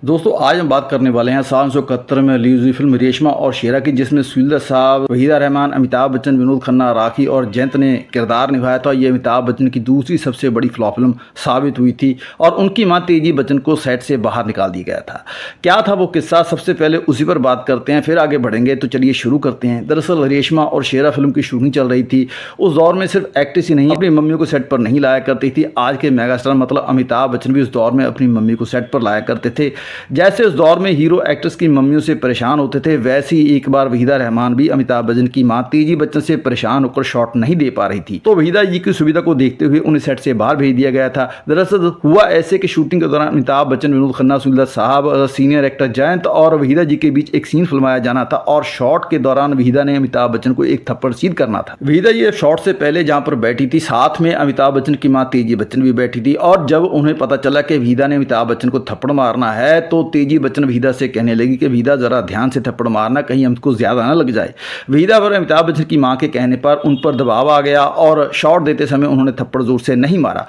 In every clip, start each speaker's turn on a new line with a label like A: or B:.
A: दोस्तों आज हम बात करने वाले हैं साल 1971 में रिलीज हुई फिल्म रेशमा और शेरा की, जिसमें सुशील साहब, वहीदा रहमान, अमिताभ बच्चन, विनोद खन्ना, राखी और जयंत ने किरदार निभाया था। ये अमिताभ बच्चन की दूसरी सबसे बड़ी फ्लॉप फिल्म साबित हुई थी और उनकी मां तेजी बच्चन को सेट से बाहर निकाल दिया गया था। क्या था वो किस्सा, सबसे पहले उसी पर बात करते हैं, फिर आगे बढ़ेंगे। तो चलिए शुरू करते हैं। दरअसल रेशमा और शेरा फिल्म की शूटिंग चल रही थी। उस दौर में सिर्फ एक्ट्रेस ही नहीं अपनी मम्मियों को सेट पर नहीं लाया करती थी। आज के मेगास्टार मतलब अमिताभ बच्चन भी उस दौर में अपनी मम्मी को सेट पर लाया करते थे। जैसे उस दौर में हीरो एक्ट्रेस की मम्मियों से परेशान होते थे, वैसे ही एक बार वहीदा रहमान भी अमिताभ बच्चन की मां तेजी बच्चन से परेशान होकर शॉट नहीं दे पा रही थी, तो वहीदा जी की सुविधा को देखते हुए उन्हें सेट से बाहर भेज दिया गया था। दरअसल हुआ ऐसे कि शूटिंग के दौरान अमिताभ बच्चन, विनोद खन्ना, सुशील साहब, सीनियर एक्टर जयंत और वहीदा जी के बीच एक सीन फिल्माया जाना था और शॉट के दौरान वहीदा ने अमिताभ बच्चन को एक थप्पड़ सीध करना था। वहीदा जी शॉट से पहले जहां पर बैठी थी, साथ में अमिताभ बच्चन की मां तेजी बच्चन भी बैठी थी और जब उन्हें पता चला कि वहीदा ने अमिताभ बच्चन को थप्पड़ मारना है तो तेजी बच्चन वहीदा से कहने लगी कि वहीदा जरा ध्यान से थप्पड़ मारना, कहीं हमको ज्यादा ना लग जाए। वहीदा पर अमिताभ बच्चन की मां के कहने पर उन पर दबाव आ गया और शॉट देते समय उन्होंने थप्पड़ जोर से नहीं मारा।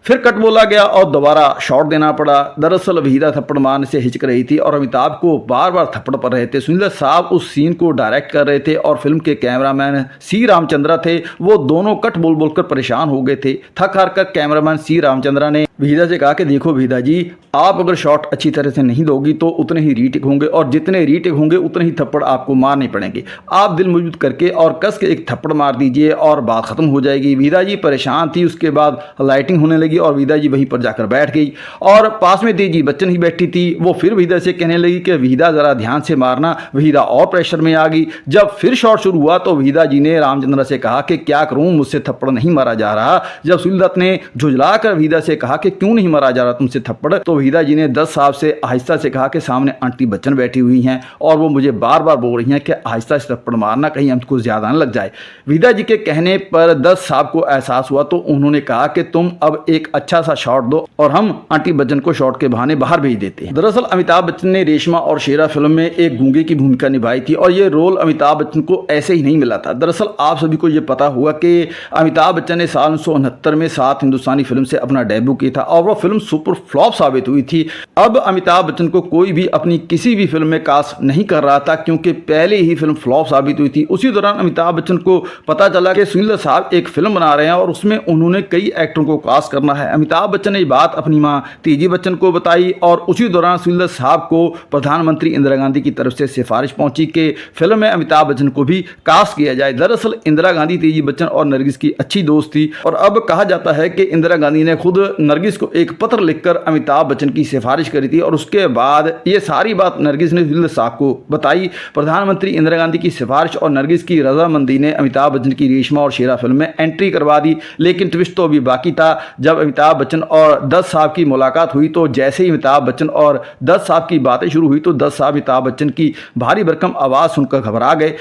A: फिर कट बोला गया और दोबारा शॉट देना पड़ा। दरअसल वहीदा थप्पड़ मारने से हिचक रही थी और अमिताभ को बार बार थप्पड़ पड़ रहे थे। सुशील साहब उस सीन को डायरेक्ट कर रहे थे और फिल्म के कैमरामैन सी रामचंद्रा थे, वो दोनों कट बोल बोलकर परेशान हो गए थे। थक हार कर कैमरामैन सी रामचंद्रा ने वहीदा से कहा कि देखो वहीदा जी, आप अगर शॉट अच्छी तरह से नहीं दोगी तो उतने ही रीटेक होंगे और जितने रीटेक होंगे उतने ही थप्पड़ आपको मारने पड़ेंगे। आप दिल मजबूत करके और कस के एक थप्पड़ मार दीजिए और बात खत्म हो जाएगी। वहीदा जी परेशान थी। उसके बाद लाइटिंग होने लगी और वहीदा जी वहीं पर जाकर बैठ गई और पास में तेजी बच्चन ही बैठी थी। वो फिर वहीदा से कहने लगी कि वहीदा जरा ध्यान से मारना। वहीदा और प्रेशर में आ गई। जब फिर शॉट शुरू हुआ तो वहीदा जी ने रामचंद्र से कहा कि क्या करूं, मुझसे थप्पड़ नहीं मारा जा रहा। जब सुशील दत्त ने झुंझला कर वहीदा से कहा कि क्यों नहीं मारा जा रहा तुमसे थप्पड़, तो वहीदा जी ने दत्त साहब से आहिस्ता से कहा कि सामने आंटी बच्चन बैठी हुई हैं और वो मुझे बार बार बोल रही हैं कि आहिस्ता से थप्पड़ मारना, कहीं हमको ज्यादा न लग जाए। वहीदा जी के कहने पर दत्त साहब को एहसास हुआ तो उन्होंने कहा कि तुम अब एक अच्छा सा शॉट दो और हम आंटी बच्चन को शॉट के बहाने बाहर भेज देते हैं। दरअसल अमिताभ बच्चन ने रेशमा और शेरा फिल्म में एक गूंगे की भूमिका निभाई थी और ये रोल अमिताभ बच्चन को ऐसे ही नहीं मिला था। दरअसल आप सभी को ये पता हुआ कि अमिताभ बच्चन ने साल 1969 में 7 हिंदुस्तानी फिल्म से अपना डेब्यू किया था और वो फिल्म सुपर फ्लॉप साबित हुई थी। अब अमिताभ बच्चन को कोई भी अपनी किसी भी फिल्म में कास्ट नहीं कर रहा था क्योंकि पहले ही फिल्म फ्लॉप साबित हुई थी। उसी दौरान अमिताभ बच्चन को पता चला कि सुशील साहब एक फिल्म बना रहे हैं और उसमें उन्होंने कई एक्टरों को कास्ट करना है। अमिताभ बच्चन ने बात अपनी मां तेजी बच्चन को बताई और उसी दौरान सुशील साहब को प्रधानमंत्री इंदिरा गांधी की तरफ से सिफारिश पहुंची कि फिल्म में अमिताभ बच्चन को भी कास्ट किया जाए। दरअसल इंदिरा गांधी तेजी बच्चन और नरगिस की अच्छी दोस्त थी और अब कहा जाता है कि इंदिरा गांधी ने खुद नरगिस को एक पत्र लिखकर अमिताभ बच्चन की सिफारिश करी थी और उसके बाद ये सारी बात नरगिस ने सुशील साहब को बताई। प्रधानमंत्री इंदिरा गांधी की सिफारिश और नरगिस की रजामंदी ने अमिताभ बच्चन की रेशमा और शेरा फिल्म में एंट्री करवा दी। लेकिन ट्विस्ट तो अभी बाकी था। जब अमिताभ बच्चन और दत्त साहब की मुलाकात हुई तो जैसे ही अमिताभ बच्चन और दत्त साहब की बातें शुरू हुई तो दत्त साहब अमिताभ बच्चन की भारी भरकम आवाज़ सुनकर घबरा गए।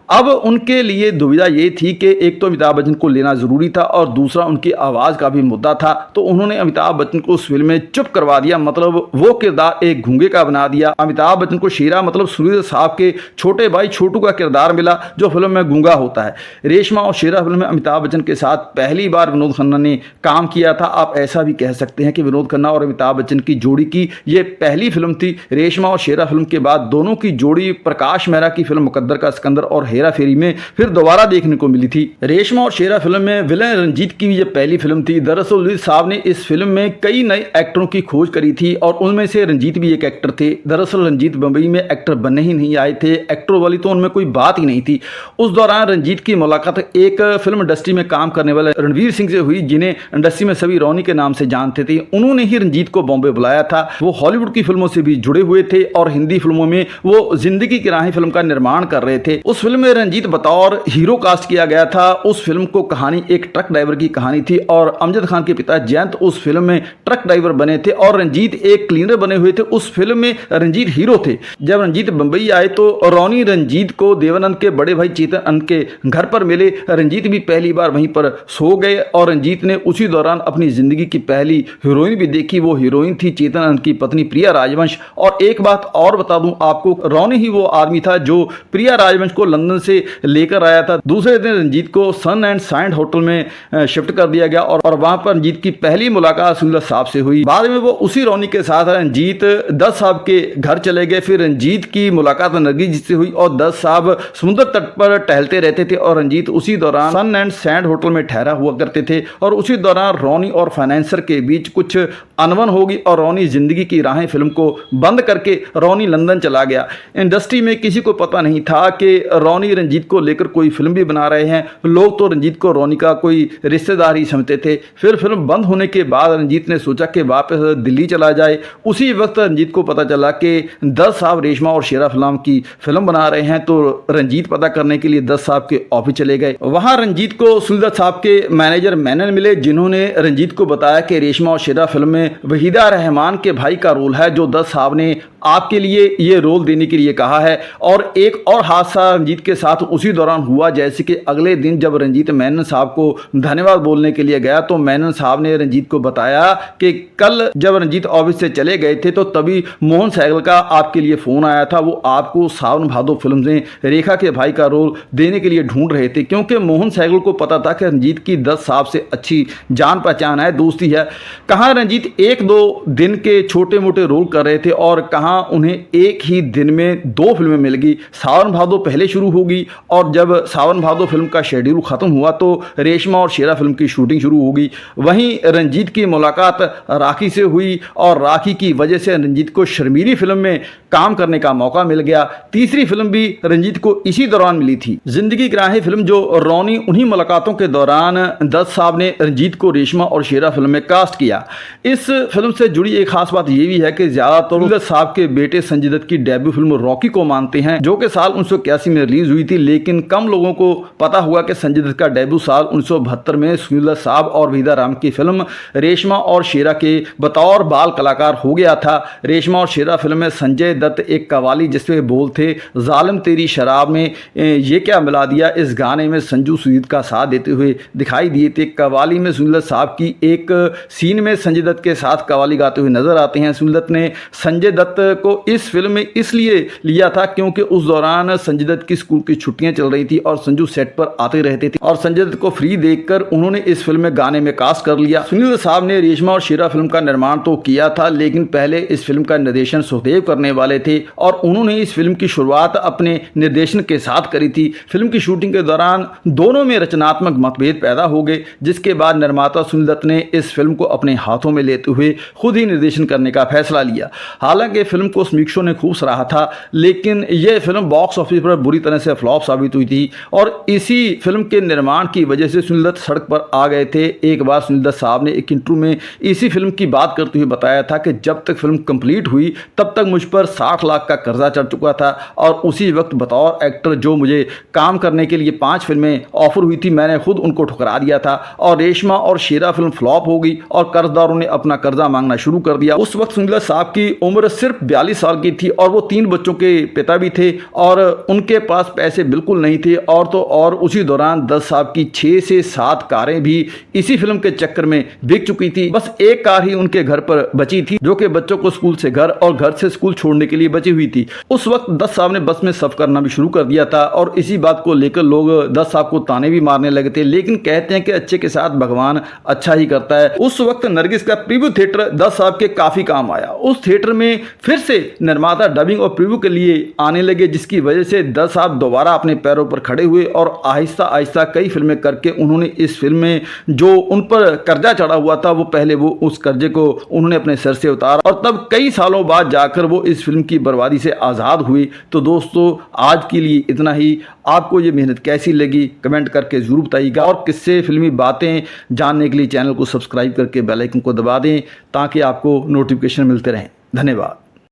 A: अब उनके लिए दुविधा ये थी कि एक तो अमिताभ बच्चन को लेना ज़रूरी था और दूसरा उनकी आवाज़ का भी मुद्दा था, तो उन्होंने अमिताभ बच्चन को उस फिल्म में चुप करवा दिया, मतलब वो किरदार एक गूंगे का बना दिया। अमिताभ बच्चन को शेरा मतलब सूर्य साहब के छोटे भाई छोटू का किरदार मिला जो फिल्म में गूंगा होता है। रेशमा और शेरा फिल्म में अमिताभ बच्चन के साथ पहली बार विनोद खन्ना ने काम किया था। आप ऐसा भी कह सकते हैं कि विनोद खन्ना और अमिताभ बच्चन की जोड़ी की ये पहली फिल्म थी। रेशमा और शेरा फिल्म के बाद दोनों की जोड़ी प्रकाश मेहरा की फिल्म मुकद्दर का सिकंदर और हेरा फेरी में फिर दोबारा देखने को मिली थी। रेशमा और शेरा फिल्म में विलेन रंजीत की ये पहली फिल्म थी। दरअसल सुशील साहब ने इस फिल्म में कई नए एक्टरों की खोज करी थी और उनमें से रंजीत भी एक एक्टर थे। दरअसल रंजीत बम्बई में एक्टर बनने ही नहीं आए थे, एक्टर वाली तो उनमें कोई बात ही नहीं थी। उस दौरान रंजीत की मुलाकात एक फिल्म इंडस्ट्री में काम करने वाले रणवीर सिंह से हुई, जिन्हें इंडस्ट्री में सभी रोनी के नाम से जानते थे। उन्होंने ही रंजीत को बॉम्बे बुलाया था। वो हॉलीवुड की फिल्मों से भी जुड़े हुए थे और हिंदी फिल्मों में वो जिंदगी की राहें फिल्म का निर्माण कर रहे थे। उस फिल्म में रंजीत बतौर हीरो कास्ट किया गया था। उस फिल्म को कहानी एक ट्रक ड्राइवर की कहानी थी और अमजद खान के पिता जयंत उस फिल्म में ट्रक ड्राइवर बने थे और रंजीत एक क्लीनर बने हुए थे। उस फिल्म में रंजीत हीरो थे। जब रंजीत बंबई आए तो रोनी रंजीत को देवानंद के बड़े भाई चेतन अनंत के घर पर मिले। रंजीत भी पहली बार वहीं पर सो गए और रंजीत ने उसी दौरान अपनी जिंदगी की पहली हीरोइन भी देखी। वो हीरोइन थी चेतन अनंत की पत्नी प्रिया राजवंश। और एक बात और बता दूं आपको, रोनी ही वो आदमी था जो प्रिया राजवंश को लंदन से लेकर आया था। दूसरे दिन रंजीत को सन एंड साइंड होटल में शिफ्ट कर दिया गया और वहां पर रंजीत की पहली मुलाकात सुंदर साहब से हुई। बाद में वो उसी रोनी के साथ रंजीत दत्त साहब के घर चले गए। फिर रंजीत की मुलाकात नरगिस जी से हुई और दत्त साहब समुद्र तट पर टहलते रहते थे और रंजीत उसी दौरान सन एंड सैंड होटल में ठहरा हुआ करते थे। और उसी दौरान रोनी और फाइनेंसर के बीच कुछ अनबन होगी और रोनी जिंदगी की राहें फिल्म को बंद करके रोनी लंदन चला गया। इंडस्ट्री में किसी को पता नहीं था कि रोनी रंजीत को लेकर कोई फिल्म भी बना रहे हैं। लोग तो रंजीत को रोनी का कोई रिश्तेदार ही समझते थे। फिर फिल्म बंद होने के बाद रंजीत ने सोचा कि वापस दिल्ली चला जाए। उसी वक्त रंजीत को पता चला कि दत्त साहब रेशमा और शेरा फिल्म की फिल्म बना रहे हैं। तो रंजीत पता करने के लिए दत्त साहब के ऑफिस चले गए। वहां रंजीत को सुनील साहब के मैनेजर मेनन मिले, जिन्होंने रंजीत को बताया कि रेशमा और शेरा फिल्म में वहीदा रहमान के भाई का रोल है, जो दत्त साहब ने आपके लिए ये रोल देने के लिए कहा है। और एक और हादसा रंजीत के साथ उसी दौरान हुआ, जैसे कि अगले दिन जब रंजीत मेनन साहब को धन्यवाद बोलने के लिए गया तो मेनन साहब ने रंजीत को बताया कि कल जब रंजीत ऑफिस से चले गए थे तो तभी मोहन सहगल का आपके लिए फोन आया था। वो आपको सावन भादो फिल्म में रेखा के भाई का रोल देने के लिए ढूंढ रहे थे, क्योंकि मोहन सहगल को पता था कि रंजीत की दत्त साहब से अच्छी जान पहचान है, दोस्ती है। कहाँ रंजीत एक दो दिन के छोटे मोटे रोल कर रहे थे और कहाँ उन्हें एक ही दिन में 2 फिल्में मिल गई। सावन भादो पहले शुरू होगी और जब सावन भादो फिल्म का शेड्यूल खत्म हुआ तो रेशमा और शेरा फिल्म की शूटिंग शुरू होगी। वहीं रंजीत की मुलाकात राखी से हुई और राखी की वजह से रंजीत को शर्मीली फिल्म में काम करने का मौका मिल गया। तीसरी फिल्म भी रंजीत को इसी दौरान मिली थी, जिंदगी की राहें फिल्म, जो रोनी उन्हीं मुलाकातों के दौरान दत्त साहब ने रंजीत को रेशमा और शेरा फिल्म में कास्ट किया। इस फिल्म से जुड़ी एक खास बात यह भी है कि ज्यादातर दत्त साहब के बेटे संजय दत्त की डेब्यू फिल्म रॉकी को मानते हैं, जो कि साल 1981 में रिलीज हुई थी। लेकिन कम लोगों को पता हुआ कि संजय दत्त का डेब्यू साल 1972 में सुनील दत्त साहब और वहीदा राम की फिल्म रेशमा और शेरा के बतौर बाल कलाकार हो गया था। रेशमा और शेरा फिल्म में संजय दत्त एक कवाली जिसमें बोल थे, जालिम तेरी शराब में ये क्या मिला दिया, इस गाने में संजू सुजीत का साथ देते हुए दिखाई दिए थे। कवाली में सुनील दत्त साहब की एक सीन में संजय दत्त के साथ कवाली गाते हुए नजर आते हैं। सुनील दत्त ने संजय दत्त को इस फिल्म में इसलिए लिया था क्योंकि उस दौरान संजय दत्त की स्कूल की छुट्टियां चल रही थी और संजू सेट पर आते रहते थे और संजय दत्त को फ्री देखकर उन्होंने इस फिल्म में गाने में कास्ट कर लिया। सुनील दत्त साहब ने रेशमा और शेरा फिल्म का निर्माण तो किया था, लेकिन पहले इस फिल्म का निर्देशन सुखदेव करने वाले थे और उन्होंने इस फिल्म की शुरुआत अपने निर्देशन के साथ करी थी। फिल्म की शूटिंग के दौरान दोनों में रचनात्मक मतभेद पैदा हो गए, जिसके बाद निर्माता सुनील दत्त ने इस फिल्म को अपने हाथों में लेते हुए खुद ही निर्देशन करने का फैसला लिया। हालांकि फिल्म को समीक्षकों ने खूब सराहा था, लेकिन यह फिल्म बॉक्स ऑफिस पर बुरी तरह से फ्लॉप साबित हुई थी और इसी फिल्म के निर्माण की वजह से सुनील दत्त सड़क पर आ गए थे। एक बार सुनील दत्त साहब ने एक इंटरव्यू में इसी फिल्म की बात करते हुए बताया था कि जब तक फिल्म कंप्लीट हुई तब तक मुझ पर 60 लाख का कर्जा चढ़ चुका था और उसी वक्त बतौर एक्टर जो मुझे काम करने के लिए 5 फिल्में ऑफर हुई थी, मैंने खुद उनको ठुकरा दिया था और रेशमा और शेरा फिल्म फ्लॉप हो गई और कर्जदारों ने अपना कर्जा मांगना शुरू कर दिया। उस वक्त सुनील दत्त साहब की उम्र सिर्फ 42 साल की थी और वो 3 बच्चों के पिता भी थे और उनके पास पैसे बिल्कुल नहीं थे। और तो और उसी दौरान दत्त साहब की 6 से 7 कारें भी इसी फिल्म के चक्कर में बिक चुकी थी। बस एक कार ही उनके घर पर बची थी, जो कि बच्चों को स्कूल से घर और घर से स्कूल छोड़ने के लिए बची हुई थी। उस वक्त दत्त साहब ने बस में सफर करना भी शुरू कर दिया था और इसी बात को लेकर लोग दत्त साहब को ताने भी मारने लगे थे, लेकिन कहते हैं कि अच्छे के साथ भगवान अच्छा ही करता है। उस वक्त नरगिस का प्रीव्यू थिएटर दत्त साहब के काफी काम आया। उस थिएटर में फिर से निर्माता डबिंग और प्रीव्यू के लिए आने लगे, जिसकी वजह से दत्त साहब दोबारा अपने पैरों पर खड़े हुए और आहिस्ता आहिस्ता कई फिल्में करके उन्होंने इस फिल्म में जो उन पर कर्जा चढ़ा हुआ था वो पहले वो उस कर्जे को उन्होंने अपने सर से उतारा और तब कई सालों बाद जाकर वो इस फिल्म की बर्बादी से आज़ाद हुई। तो दोस्तों, आज के लिए इतना ही। आपको ये मेहनत कैसी लगी कमेंट करके ज़रूर बताइएगा और किससे फिल्मी बातें जानने के लिए चैनल को सब्सक्राइब करके बेल आइकन को दबा दें ताकि आपको नोटिफिकेशन मिलते रहें। धन्यवाद।